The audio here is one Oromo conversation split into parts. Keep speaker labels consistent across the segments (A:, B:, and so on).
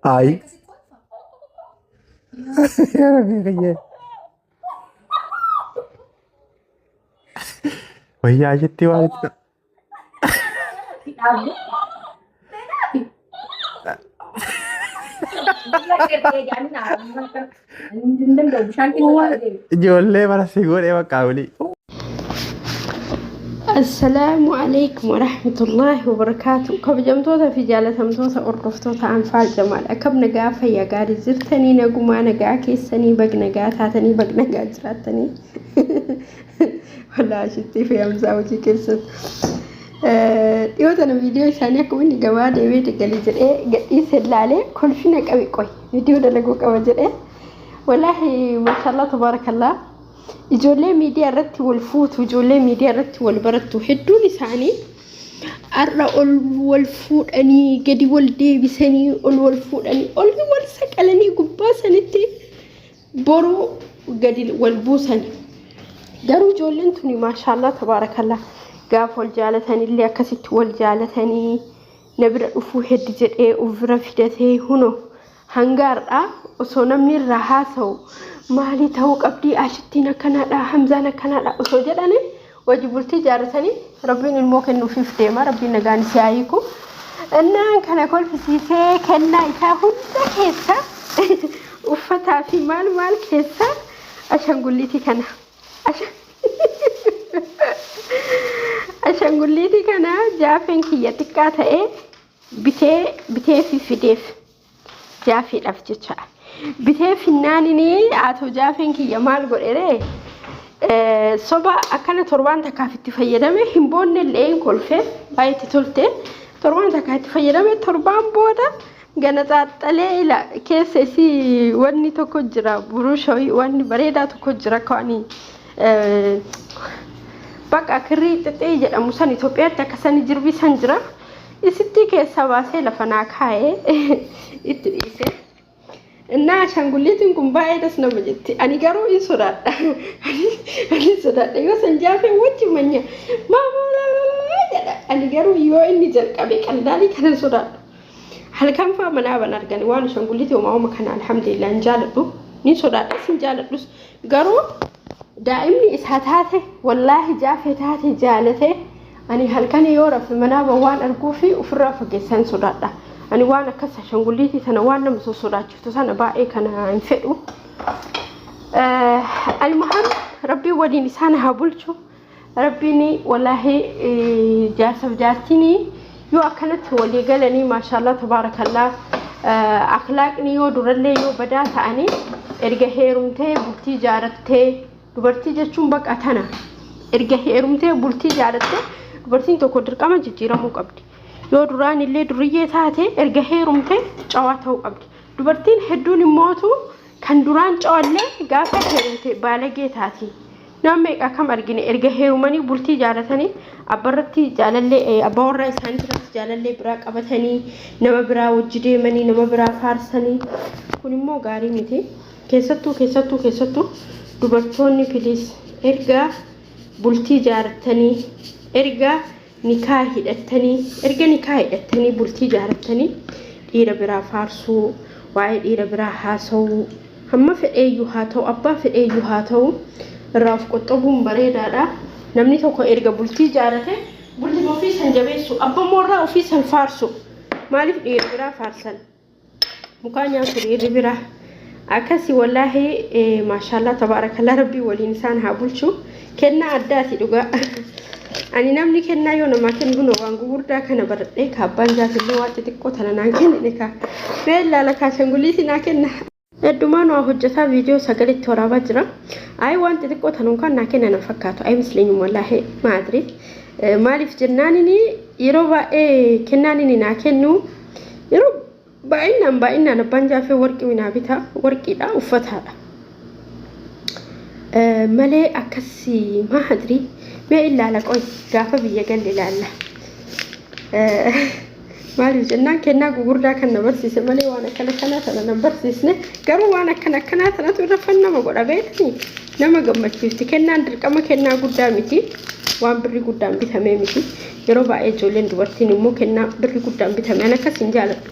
A: Ay. Wayyaa jettee waan itti ijoollee bara si godhee bakka olii.
B: السلام عليكم ورحمة الله وبركاته. كم جمتوتا في جالة متوتا أرفضوتا أنفال جمال أكب نجا فيا قاري زرتني نجوما نجا كيسني بق نجا تاتني بق نجا جراتني ولا شتي في أمزاوجي كيسن يوتنا فيديو ثانية كمان جواد يبيت جالجر قديس اللالة كل فينا قوي قوي فيديو ده لقوا كواجر والله ما شاء الله تبارك الله. ijoollee miidiyaa irratti wal fuutu ijoollee miidiyaa irratti wal barattu hedduun isaanii arra ol wal fuudhanii gadi wal deebisanii ol wal fuudhanii ol wal saqalanii gubbaa sanitti boroo gadi wal buusanii garuu ijoolleen tuni maashaallah tabaarakallah gaaf wal jaalatanii illee akkasitti wal jaalatanii nabira dhufuu heddi jedhee ufira fidatee huno hangaarra osoo namni irraa haasa'u مالي تو قبدي عشتينا كندا حمزانا كندا وسوجداني وجبلتي جارتني ربين الموكن نوفي فتيما ربين نغاني سيايكو انا كان كل فسيسه كنا يتاهون كيسا وفتا في مال كيسا عشان قليتي كنا عشان قليتي كنا جافن كي يتكاتا ايه بتي في فديف جافي لفجتشا bitee finnaanini ato jaafen kiyya maal godhere soba akkana torbaan takkaaf itti fayyadame himboonne illee kolfe baay'ee tolte torbaan takkaaf itti fayyadame torbaan booda gana xaaxalee ila keessa isi wanni tokko jira burushooyi wanni bareedaa tokko jira kaani bakka kirrii xixee jedhamu san Itoophiyaatti akkasani jirbi san jira isitti keessa baasee lafa naa kaa'ee itti dhiise. እና አሻንጉሊትን ጉንባኤ ደስ ነው ማለት አኒ ጋሩ ይሶዳዳ አኒ ሶዳዳ ይወሰንጃፈ ወጭ መኛ ማማላ ያዳ አኒ ጋሩ ይወኒ ጀልቀበ ቀንዳሊ ከነ ሶዳዳ halkan fa mana ban argani waan aሻንጉሊት ወማው መከና አልহামዱሊላህ እንጃለዱ ኒ ሶዳዳ እንጃለዱስ ጋሩ ዳኢምኒ ኢሳታተ ወላሂ ጃፈታተ ጃለተ አኒ halkan ይወረፍ መና በዋን አርጉፊ ኡፍራ ፈገሰን ሶዳዳ أنا وانا كسر شنقوليتي أنا وانا مسوسورات شفت أنا باقي كان ينفعوا المهم ربي ودي نسانة هبولشوا ربيني والله جالسة جالتيني يو أكلت ولي قالني ما شاء الله تبارك الله أخلاقني يو درلي يو بدأت أني إرجع هيرمته بلتي جارته دبرتي جتشون بق أتنا إرجع هيرمته بلتي جارته دبرتين تقدر كمان جتيرا مو قبدي yoo duraan illee duriyee taate erga heerumte cawaa ta'uu qabdi dubartiin hedduun immoo kan duraan cawallee gaafa heerumte baalagee taati nama meeqa kam argine erga heerumanii bultii jaalatanii abbarratti jaalallee abbaa warraa isaanii biratti jaalallee biraa qabatanii nama biraa wajji deemanii nama biraa faarsanii kun immoo gaarii miti keessattuu dubartoonni filis erga bultii jaalatanii erga nikaa hidhattanii bultii jaaratanii dhiira biraa faarsuu waa'ee dhiira biraa haasa'uu hamma fedheeyyuu haa ta'u abbaa fedheeyyuu haa ta'u irraa of qoxxabuun bareedaadha namni tokko erga bultii jaarate bultii ofii san jabeessu abbaa moorraa ofii san faarsu maaliif dhiira biraa faarsan mukaa nyaatu dhiirri biraa akkasi wallaahi maashaallah tabaarakallah rabbii waliin isaan haa bulchu kennaa addaati dhugaa ani namni kennaa yoo namaa kennu waan gurguddaa kana baradhee kaabbaan jaatillee waa xixiqqoo tana naan kennine ka beella la kaashanguliiti naa kenna heddumaan waa hojjetaa viidiyoo sagalitti waraabaa jira ay waan xixiqqoo tanuun kan naa kenna na fakkaatu ay misleenyu wallaahi maadri maaliif jennaanini yeroo baay'ee kennaanini naa kennu yeroo baay'inaan abbaan jaafee warqii minaa bitaa warqiidha uffataadha malee akkasii maadri ما إلا لقوي قافة بيجل لا maaliif jennaan kennaa gugurdaa kan na barsiise malee waan akkana kanaa tana na barsiisne garuu waan akkana kanaa tanatu irra fannama godha beektanii nama gammachiifti kennaan dirqama kennaa guddaa miti waan birri guddaan bitamee miti yeroo baay'ee ijoolleen dubartiin immoo kennaa birri guddaan bitamee an akkasiin jaaladhu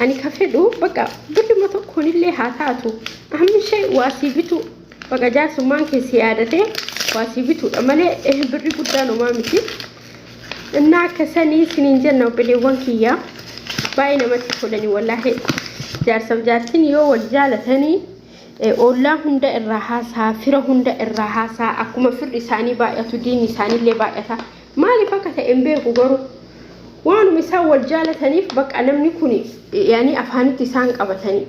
B: ani ka fedhu bakka birrima tokkoonillee haa taatu ahammi ishee waasii bitu bakka jaarsummaan keessi yaadatee waasii bituudha malee birri guddaan homaa miti እና ከሰኒ ሲንጀን ነው በሌዋን ኪያ ባይነ መጥፎለኒ ወላሂ ጃርሰብ ጃርቲን ዮ ወልጃለተኒ ኦላ ሁንደ እራሃሳ ፍረ ሁንደ እራሃሳ አኩመ ፍር ኢሳኒ ባያቱ ዲን ኢሳኒ ለባያታ ማሊ ፈከተ እምቤ ኩገሩ ዋኑ ሚሳ ወልጃለተኒ በቃ ነምኒ ኩኒ ያኒ አፋኒት ኢሳን ቀበተኒ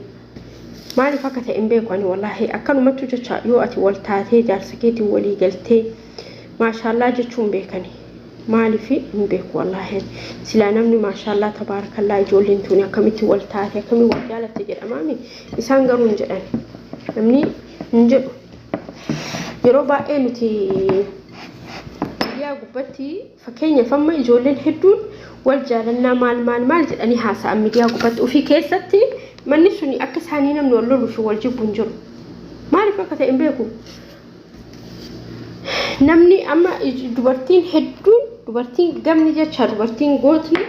B: ማሊ ፈከተ እምቤ ኮኒ ወላሂ አከኑ መቱ ጀቻ ዮ አቲ ወልታቴ ጃርሰኬቲ ወሊ ገልቴ ማሻአላ ጀቹን ቤከኒ مالي في مبيك والله سلا نمني ما شاء الله تبارك الله يجولين توني كميتي والتاتي كمي وجالة تجد أمامي إنسان قرون جدا نمني نجد يروبا إيمتي يا قبتي فكين فما يجولين هدون والجالنا مال جد أني حاسة أمي يا قبتي وفي كيستي من نسوني أكس هانينا من والله شو والجيب بنجر مالي فكرة إمبيكو نمني أما دوبرتين هدون دوبرتين قمني جاتشا دوبرتين قوتني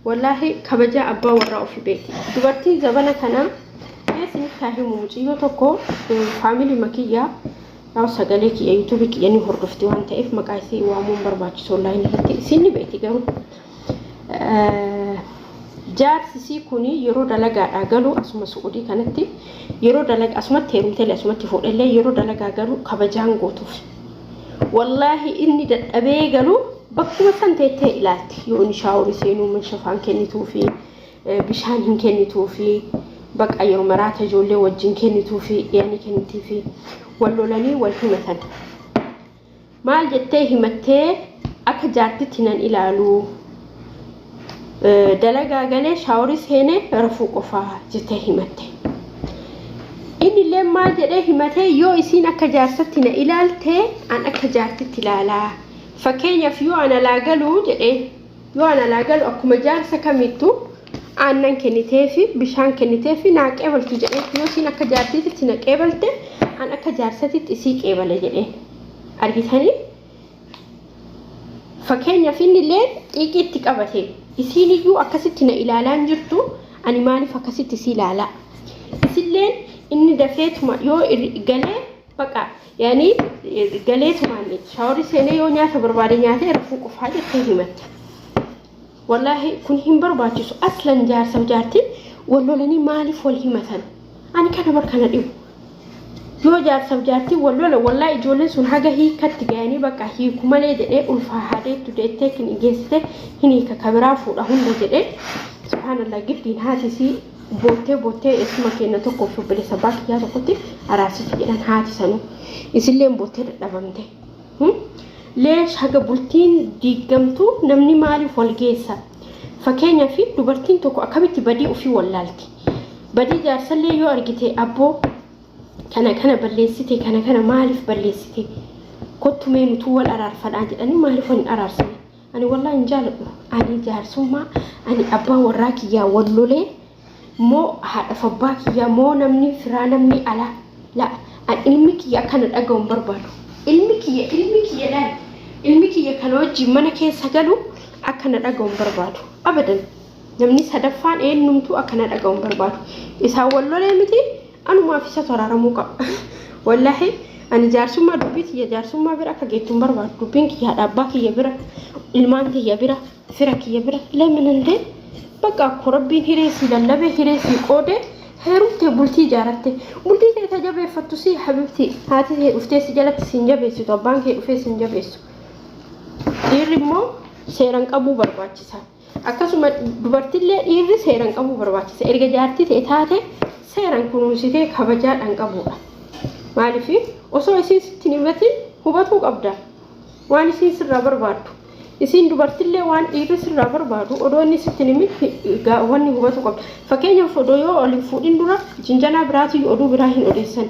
B: والله كبجا أبا وراء في بيتي دوبرتين زبانة كنا بس نتاهي موجيو توكو فاميلي مكية أو سجلك يا يوتيوبك يعني هرفتي وانت إف مقايسي وامون برباج سولاي نهتي سيني بيتي قام جار سيسي كوني يرو دلقا أقلو أسمى سعودي كانتي يرو دلقا أسمى تيرم تلي أسمى تفوق اللي يرو دلقا أقلو كبجان قوتوف والله إني أبيجلو بكتب سنتين إلاتي يوني شاوري سينو من شفان كني توفي بشان كني توفي بق أيرو مرات جولي وجين كني توفي يعني كني توفي واللولاني والهمتان ما جتة همتة أكجارتي تنان إلالو دلقا قالي شاوري سينه رفوق وفا جتة همتة إني لما جده همته يو إسين أكجارستنا إلالته أن أكجارتي تلالا فكين يفيو أنا لاقلو جده يو أنا لاقلو أكو مجارسة كميتو أنن كنتيفي بشان كنتيفي ناك إبلتو جده يو إسين أكجارتي تتنك إبلته أن أكجارستي تسيك إبلا جده أرغيتاني فكين يفيني لين إيكي تكابته إسيني يو أكستنا إلالان جرتو أني مالي فكستي سيلالا إسين لين إني دفعتما يو قلة بقى يعني قلتما لي شاوري سنة يو نياتا بربادي نياتا رفوق في حاجة تهمت والله كن هم بربادي سو أصلا جار سوجارتي والله لاني مالي فولي مثلا أنا كان بركنا اليوم يو جار سوجارتي والله جولي سن حاجة هي كتجاني بقى هي كمالي ده ألفا هذه تدتك نجسته هني ككبرى فوق هون ده سبحان الله جبتين هاتي سي بوتة اسمه كنا تقول في بلي سباك يا تقولي أراسي تجينا هاتي سنو يسلم بوتة لبنته ليش حاجة بولتين ديجمتو نمني مالي فولجيسا فكان يفي دوبرتين تكو أكبت بدي وفي ولالتي بدي جارسلي يو أرجتي أبو كان بليستي كان مالي في بليستي كنت مين طول أرار فلانجي أنا مالي فين أرارسني أنا والله إنجال أنا جارسوما أنا أبا وراكي يا ولولي مو فباك يا مو نمني فرا نمني على لا علمك يا كان الأجوم بربادو علمك يا لا علمك يا كان وجه منك سجلو أكن الأجوم بربادو أبدا نمني سدفان إيه نمتو أكن الأجوم بربادو إذا والله لا متي أنا ما في ستورة رموكا والله أنا جارسو ما دوبيت يا جارسو ما برا كجيتم بربادو دوبينك يا أباك يا برا المانك يا برا فرك يا برا لا من عنده بقى كربين هريسي للبي هريسي قودة هيروتي بولتي جارتي بولتي تجابي فتوسي حبيبتي هاتي افتيسي جالت سنجابيسو طبانك افي سنجابيسو إيرمو سيران قبو برباچسا akkasuma dubartillee dhiirri seeran qabu barbaachisa erga jaartii ta'e taate seeran kunuunsitee kabajaadhaan qabudha maaliif osoo isiin sittin himatin hubatuu qabda waan isiin sirraa barbaaddu isiin dubartillee waan dhiirri sirraa barbaadu odoo inni sittin himin wanni hubatuu qabda fakkeenyaaf odoo yoo olin fuudhin dura jinjanaa biraatii oduu biraa hin odeessan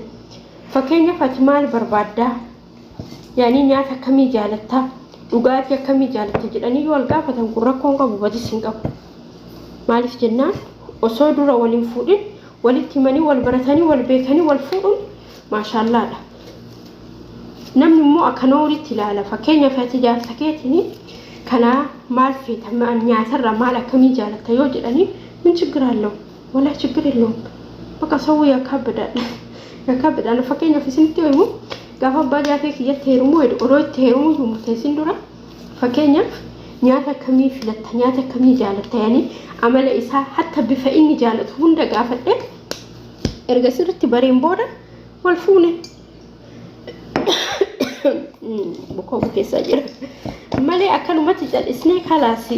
B: fakkeenyaaf ati maal barbaaddaa yaani nyaata akkamii jaalattaa dhugaatii akkamii jaalatta jedhanii yoo algaafatan kun rakkoon qabu badis hin qabu maaliif jennaan osoo dura waliin fuudhin walitti manii wal baratanii wal beekanii wal fuudhuun maashaallaadha. namni immoo akkanoo walitti ilaala fakkeenyaaf ati jaarsa keetiin kana maal feeta nyaatarra maal akkamii jaalatta yoo jedhanii min ችግር አለው ወላ ችግር የለውም በቃ ሰው ያካብዳል fakkeenyaaf isinitti himu gaafa abbaa jaafee kiyyatti heerumu odoo itti heerumu murteessin dura fakkeenyaaf nyaata akkamii filatta nyaata akkamii jaalatta yani amala isaa hatta bifa inni jaalatu hunda gaafadhe erga sirritti bareen booda wal fuune buko bukeessa jira malee akkanumatti jal'isnee kalaasi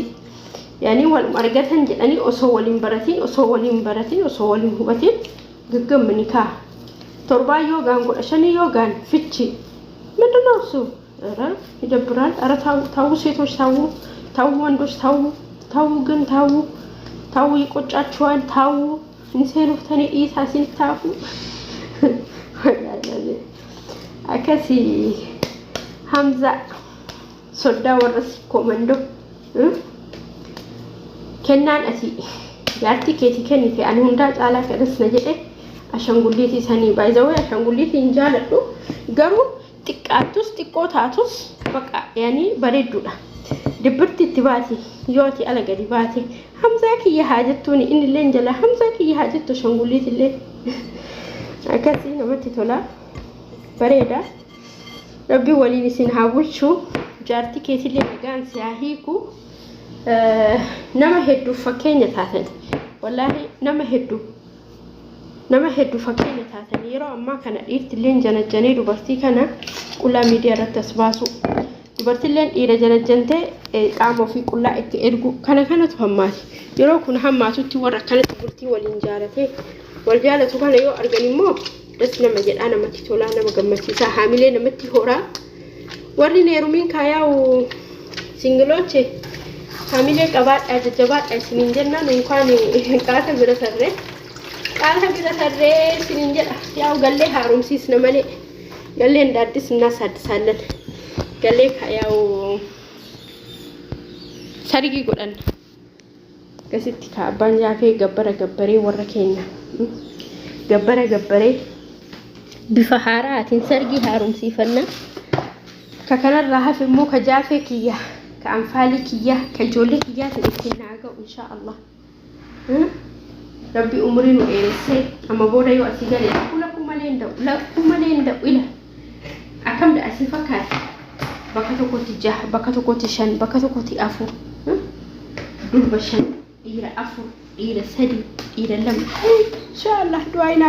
B: yani wal margatan jedhani osoo waliin baratiin osoo waliin hubatiin gaggamni ka torba yogaan godha shani yogaan fichi ምንድነው እሱ ኧረ ይደብራል ኧረ ታው ሴቶች ታው ወንዶች ታው ግን ታው ይቆጫቸዋል ታው እንሰሩፍተኔ ኢሳሲን ታፉ አከሲ ሐምዛ ሶዳ ወረስ ኮመንዶ ከናን አቲ ያርቲ ኬቲ ከኒቴ አን ሁንዳ ጫላ ከደስ ነጀደ አሸንጉሊቲ ሰኒ ባይዘው አሸንጉሊቲ እንጃለዱ ገሩ ጥቃቱስ ጥቆታቱስ በቃ ያኒ በሬዱዳ ድብርት ትባቲ ዮቲ አለገዲ ባቲ ሐምዛ ከየ ሀጀቱኒ ኢን ለንጀላ ሐምዛ ከየ ሀጀቱ አሸንጉሊቲ ለ አከሲ ነመቲ ቶላ በሬዳ ረቢ ወሊኒ ሲን ሀቡቹ ጃርቲ ኬቲ ለጋን ሲያሂኩ nama hedduu fakkeenya taatan wallahi nama hedduu fakkeenya taatan yeroo ammaa kana dhiirtilleen janajjanee dubartii kana qullaa miidiyaa irratti as baasu dubartilleen dhiira janajjantee qaama ofii qullaa itti ergu kanatu hammaati yeroo kun hammaatutti warra kanatti bultii waliin jaalatee wal jaalatu kana yoo argan immoo das nama jedhaa namatti tolaa nama gammachiisaa haamilee namatti horaa warri neerumiin kaayaa'u singiloche haamilee qabaadhaa jajjabaadhaa isiniin jennaan inkaan qaata bira sarree isiniin jedha yaa'u gallee haaromsiisna malee galleen daaddis እናስ አዲሳለን ገሌ ያው ሰርጊ ጎደን ገስቲ ካባን ጃፌ ገበረ ወረ ኬኛ ገበረ ቢፈሃራቲን ሰርጊ ሃሩምሲፈና ከከነራ ሀፍሙ ከጃፌ ኪያ ከአንፋሊ ኪያ ከጆሌ ኪያ ተደከናገው ኢንሻአላህ ربي أمرين وإيرسي أما بودا يو أسيجالي لكم مالين دو إلا أكم دا أسيفكات بكتو كوتي جاه بكتو كوتي شان بكتو كوتي أفو دول بشان إيرا أفو إيرا سدي إيرا لم إن شاء الله دعينا